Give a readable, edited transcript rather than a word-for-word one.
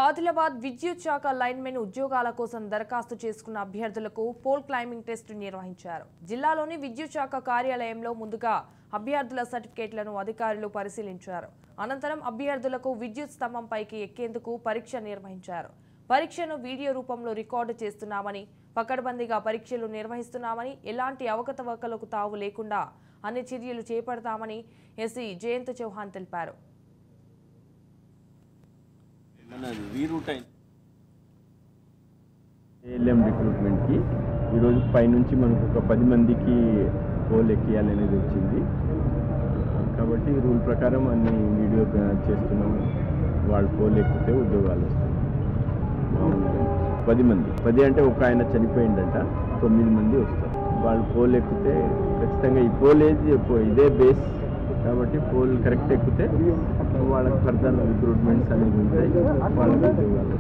ఆదిలాబాద్ విద్యుత్ శాఖ లైన్మెన్ ఉద్యోగాల కోసం దరఖాస్తు చేసుకున్న అభ్యర్థులకు పోల్ క్లైంబింగ్ టెస్ట్ నిర్వహించారు. జిల్లాలోని విద్యుత్ శాఖ కార్యాలయంలో ముందుగా అభ్యర్థుల సర్టిఫికేట్లను అధికారులు పరిశీలించారు. అనంతరం అభ్యర్థులకు విద్యుత్ స్తంభంపైకి ఎక్కేందుకు పరీక్ష నిర్వహించారు. పరీక్షను వీడియో రూపంలో రికార్డు చేస్తున్నామని, పకడ్బందీగా పరీక్షలు నిర్వహిస్తున్నామని, ఎలాంటి అవకతవకలకు తావు లేకుండా అన్ని చర్యలు చేపడతామని ఎస్సీ జయంత్ చౌహాన్ తెలిపారు. ఏఎల్ఎం రిక్రూట్మెంట్కి ఈరోజు పైనుంచి మనకు ఒక 10 మందికి పోల్ ఎక్కియాలనేది వచ్చింది. కాబట్టి రూల్ ప్రకారం అన్ని వీడియో చేస్తున్నాము. వాళ్ళు పోల్ ఎక్కితే ఉద్యోగాలు వస్తాయి. 10 మంది 10 అంటే ఒక ఆయన చనిపోయిందంట, 9 మంది వస్తారు. వాళ్ళు పోల్ ఎక్కితే ఖచ్చితంగా ఈ పోల్ ఇదే బేస్ కాబట్టి పోల్ కరెక్ట్ ఎక్కితే వాళ్ళకి ఫర్దర్ రిక్రూట్మెంట్స్ అనేవి ఉంటాయి. వాళ్ళకి ఉద్యోగాలు